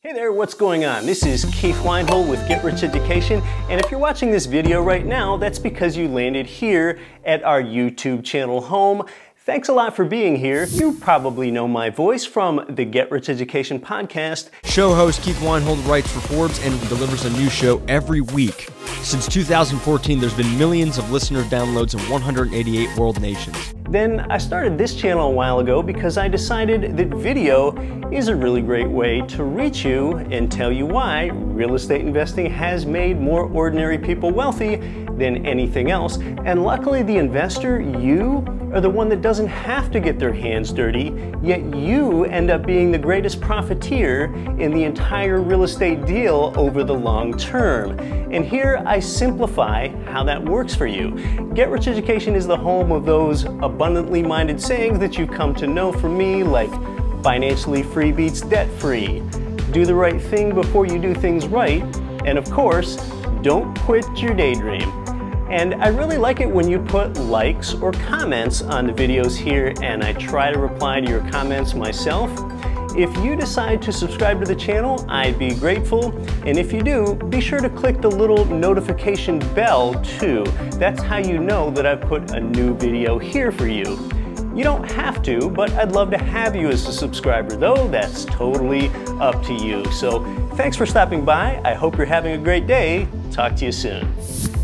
Hey there, what's going on? This is Keith Weinhold with Get Rich Education, and if you're watching this video right now, that's because you landed here at our YouTube channel home. Thanks a lot for being here. You probably know my voice from the Get Rich Education podcast. Show host Keith Weinhold writes for Forbes and delivers a new show every week. Since 2014, there's been millions of listener downloads in 188 world nations. Then I started this channel a while ago because I decided that video is a really great way to reach you and tell you why real estate investing has made more ordinary people wealthy than anything else. And luckily the investor, you, are the one that doesn't have to get their hands dirty, yet you end up being the greatest profiteer in the entire real estate deal over the long term. And here I simplify how that works for you. Get Rich Education is the home of those abundantly minded sayings that you've come to know from me, like financially free beats debt free, do the right thing before you do things right, and of course, don't quit your daydream. And I really like it when you put likes or comments on the videos here, and I try to reply to your comments myself. If you decide to subscribe to the channel, I'd be grateful. And if you do, be sure to click the little notification bell too. That's how you know that I've put a new video here for you. You don't have to, but I'd love to have you as a subscriber, though that's totally up to you. So thanks for stopping by. I hope you're having a great day. Talk to you soon.